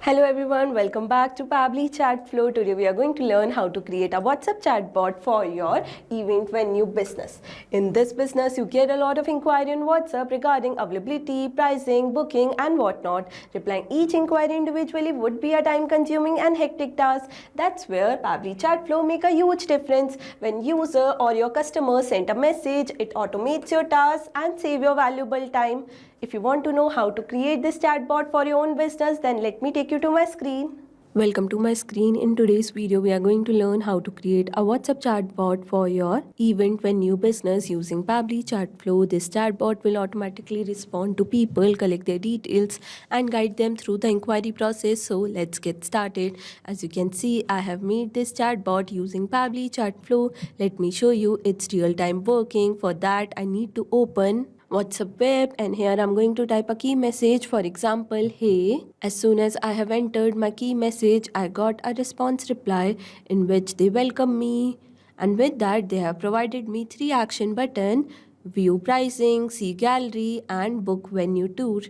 Hello everyone, welcome back to Pabbly Chat Flow. Today we are going to learn how to create a WhatsApp chatbot for your event venue business. In this business, you get a lot of inquiry on WhatsApp regarding availability, pricing, booking and whatnot. Replying each inquiry individually would be a time-consuming and hectic task. That's where Pabbly Chat Flow make a huge difference. When user or your customer send a message, it automates your task and save your valuable time. If you want to know how to create this chatbot for your own business, then let me take you to my screen. Welcome to my screen. In today's video, we are going to learn how to create a WhatsApp chatbot for your event venue business using Pabbly Chatflow. This chatbot will automatically respond to people, collect their details and guide them through the inquiry process. So let's get started. As you can see, I have made this chatbot using Pabbly Chatflow. Let me show you its real-time working. For that, I need to open WhatsApp web and here I'm going to type a key message, for example, hey. As soon as I have entered my key message, I got a response reply in which they welcome me, and with that they have provided me 3 action button: view pricing, see gallery and book venue tour.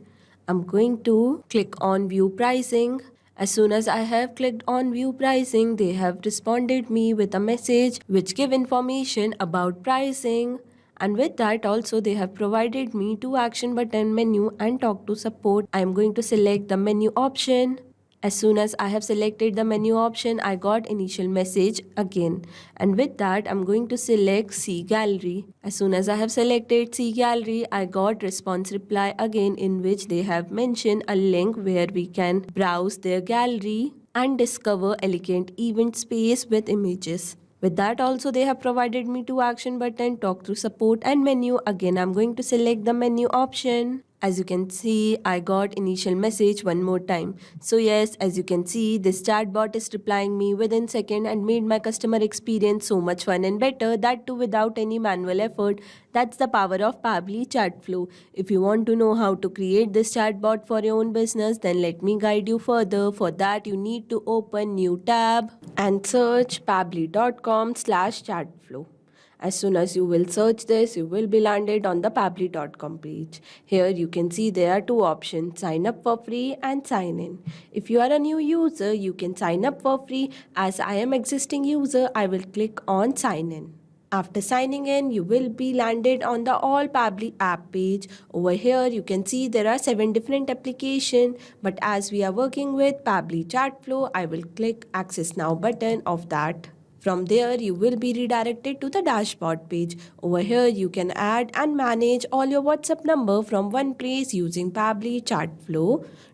I'm going to click on view pricing. As soon as I have clicked on view pricing, they have responded me with a message which give information about pricing. And with that also they have provided me 2 action button: menu and talk to support. I am going to select the menu option. As soon as I have selected the menu option, I got initial message again. And with that, I'm going to select see gallery. As soon as I have selected see gallery, I got response reply again in which they have mentioned a link where we can browse their gallery and discover elegant event space with images. With that also they have provided me 2 action button: talk through support and menu. Again I'm going to select the menu option. As you can see, I got initial message one more time. So yes, as you can see, this chatbot is replying me within second and made my customer experience so much fun and better, that too without any manual effort. That's the power of Pabbly Chatflow. If you want to know how to create this chatbot for your own business, then let me guide you further. For that, you need to open new tab and search pabbly.com/chatflow. As soon as you will search this, you will be landed on the pabbly.com page. Here you can see there are 2 options: sign up for free and sign in. If you are a new user, you can sign up for free. As I am existing user, I will click on sign in. After signing in, you will be landed on the All Pabbly app page. Over here, you can see there are 7 different applications, but as we are working with Pabbly Chatflow, I will click Access Now button of that. From there, you will be redirected to the dashboard page. Over here, you can add and manage all your WhatsApp number from one place using Pabbly Chatflow.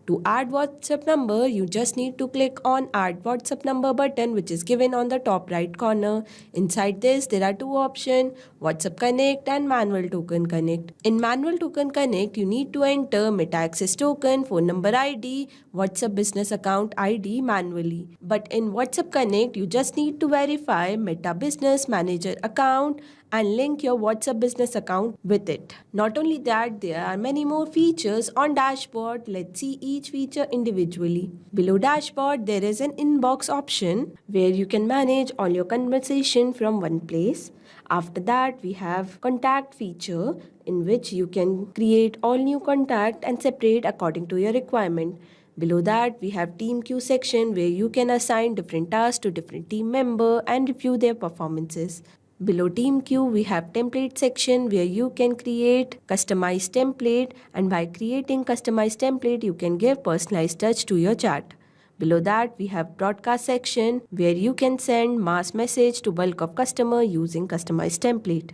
To add WhatsApp number, you just need to click on Add WhatsApp Number button, which is given on the top right corner. Inside this, there are 2 options: WhatsApp Connect and Manual Token Connect. In Manual Token Connect, you need to enter Meta Access Token, phone number ID, WhatsApp Business Account ID manually. But in WhatsApp Connect, you just need to verify Meta Business Manager account and link your WhatsApp business account with it. Not only that, there are many more features on dashboard. Let's see each feature individually. Below dashboard, there is an inbox option where you can manage all your conversation from one place. After that, we have contact feature in which you can create all new contact and separate according to your requirement. Below that, we have team queue section where you can assign different tasks to different team member and review their performances. Below team queue, we have template section where you can create customized template, and by creating customized template, you can give personalized touch to your chat. Below that, we have broadcast section where you can send mass message to bulk of customer using customized template.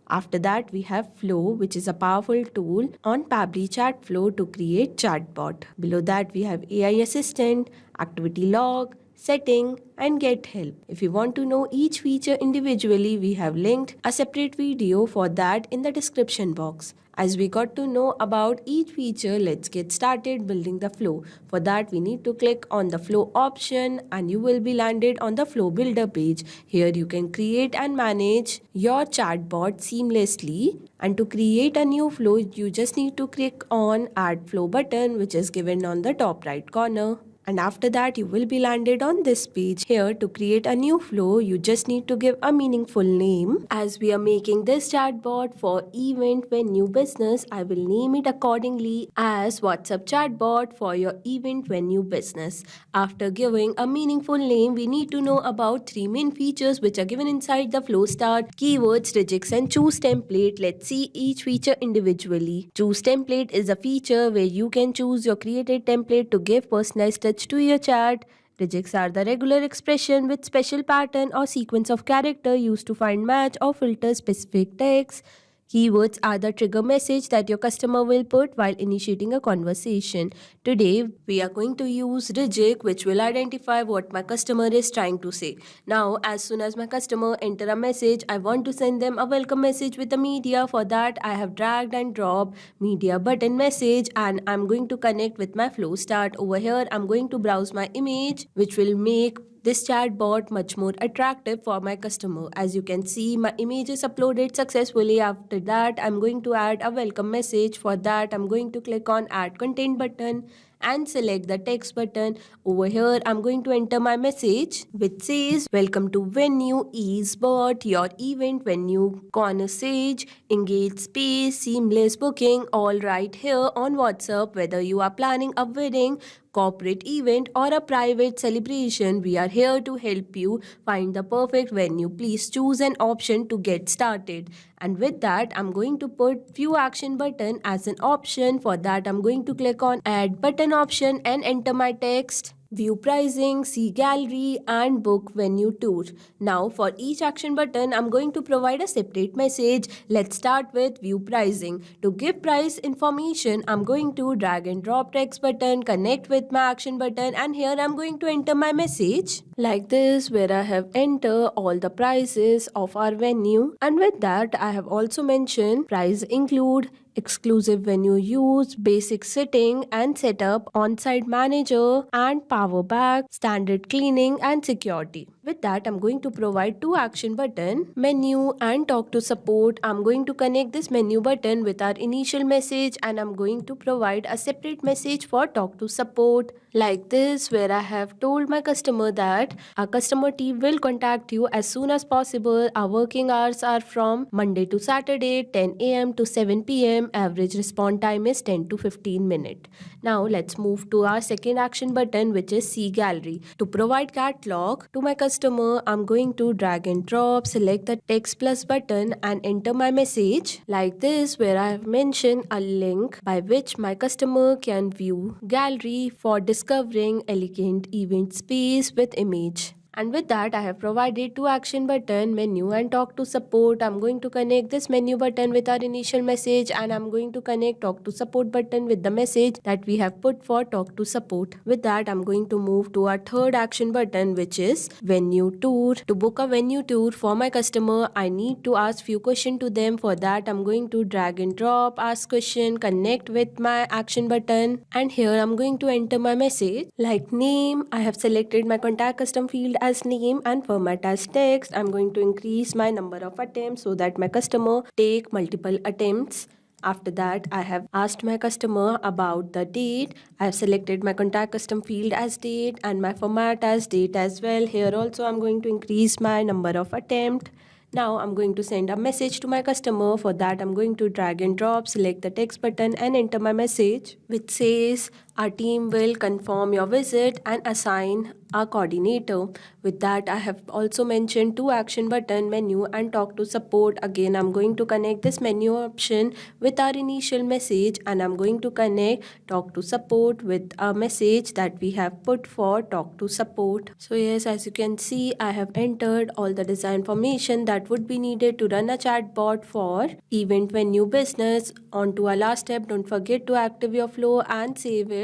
After that, we have Flow, which is a powerful tool on Pabbly Chatflow to create chatbot. Below that, we have AI Assistant, Activity Log, Setting and Get Help. If you want to know each feature individually, we have linked a separate video for that in the description box. As we got to know about each feature, let's get started building the flow. For that, we need to click on the flow option and you will be landed on the flow builder page. Here you can create and manage your chatbot seamlessly. And to create a new flow, you just need to click on Add Flow button, which is given on the top right corner. And after that, you will be landed on this page. Here, to create a new flow, you just need to give a meaningful name. As we are making this chatbot for event when new business, I will name it accordingly as WhatsApp chatbot for your event when new business. After giving a meaningful name, we need to know about three main features which are given inside the flow start: keywords, regex, and choose template. Let's see each feature individually. Choose template is a feature where you can choose your created template to give personalized touch to your chat. Regex are the regular expression with special pattern or sequence of character used to find match or filter specific text. Keywords are the trigger message that your customer will put while initiating a conversation. Today, we are going to use Reject, which will identify what my customer is trying to say. Now, as soon as my customer enter a message, I want to send them a welcome message with a media. For that, I have dragged and dropped media button message, and I'm going to connect with my flow start. Over here, I'm going to browse my image, which will make this chatbot much more attractive for my customer. As you can see, my image is uploaded successfully. After that, I'm going to add a welcome message. For that, I'm going to click on add content button and select the text button. Over here, I'm going to enter my message which says, welcome to Venue Easebot, your event venue corner sage, engage space, seamless booking, all right here on WhatsApp. Whether you are planning a wedding, corporate event, or a private celebration, we are here to help you find the perfect venue. Please choose an option to get started. And with that, I'm going to put view action button as an option. For that, I'm going to click on add button option and enter my text. View pricing, see gallery, and book venue tour. Now for each action button, I'm going to provide a separate message. Let's start with view pricing. To give price information, I'm going to drag and drop text button, connect with my action button, and here I'm going to enter my message like this, where I have entered all the prices of our venue. And with that, I have also mentioned price include exclusive venue use, basic sitting and setup, on-site manager and power back, standard cleaning and security. With that, I'm going to provide two action button, menu and talk to support. I'm going to connect this menu button with our initial message, and I'm going to provide a separate message for talk to support like this, where I have told my customer that our customer team will contact you as soon as possible. Our working hours are from Monday to Saturday, 10 a.m. to 7 p.m. Average response time is 10 to 15 minutes. Now let's move to our second action button, which is see gallery. To provide catalog to my customer, I'm going to drag and drop, select the text plus button and enter my message like this, where I have mentioned a link by which my customer can view gallery for discovering elegant event space with image. And with that, I have provided two action button, menu and talk to support. I'm going to connect this menu button with our initial message, and I'm going to connect talk to support button with the message that we have put for talk to support. With that, I'm going to move to our third action button, which is venue tour. To book a venue tour for my customer, I need to ask few questions to them. For that, I'm going to drag and drop, ask question, connect with my action button, and here I'm going to enter my message like name. I have selected my contact custom field as name and format as text. I'm going to increase my number of attempts so that my customer take multiple attempts. After that, I have asked my customer about the date. I have selected my contact custom field as date and my format as date as well. Here also I'm going to increase my number of attempt. Now I'm going to send a message to my customer. For that, I'm going to drag and drop, select the text button and enter my message, which says our team will confirm your visit and assign a coordinator. With that, I have also mentioned two action button, menu and talk to support. Again, I'm going to connect this menu option with our initial message, and I'm going to connect talk to support with a message that we have put for talk to support. So yes, as you can see, I have entered all the design information that would be needed to run a chatbot for event when new business. On to our last step, don't forget to active your flow and save it.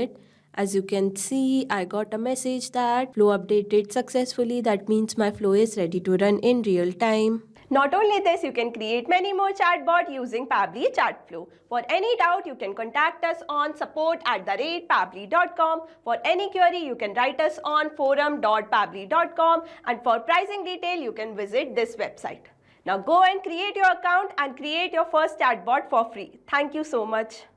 As you can see, I got a message that flow updated successfully. That means my flow is ready to run in real time. Not only this, you can create many more chatbots using Pabbly Chatflow. For any doubt, you can contact us on support@pabbly.com. For any query, you can write us on forum.pabbly.com, and for pricing detail, you can visit this website. Now go and create your account and create your first chatbot for free. Thank you so much.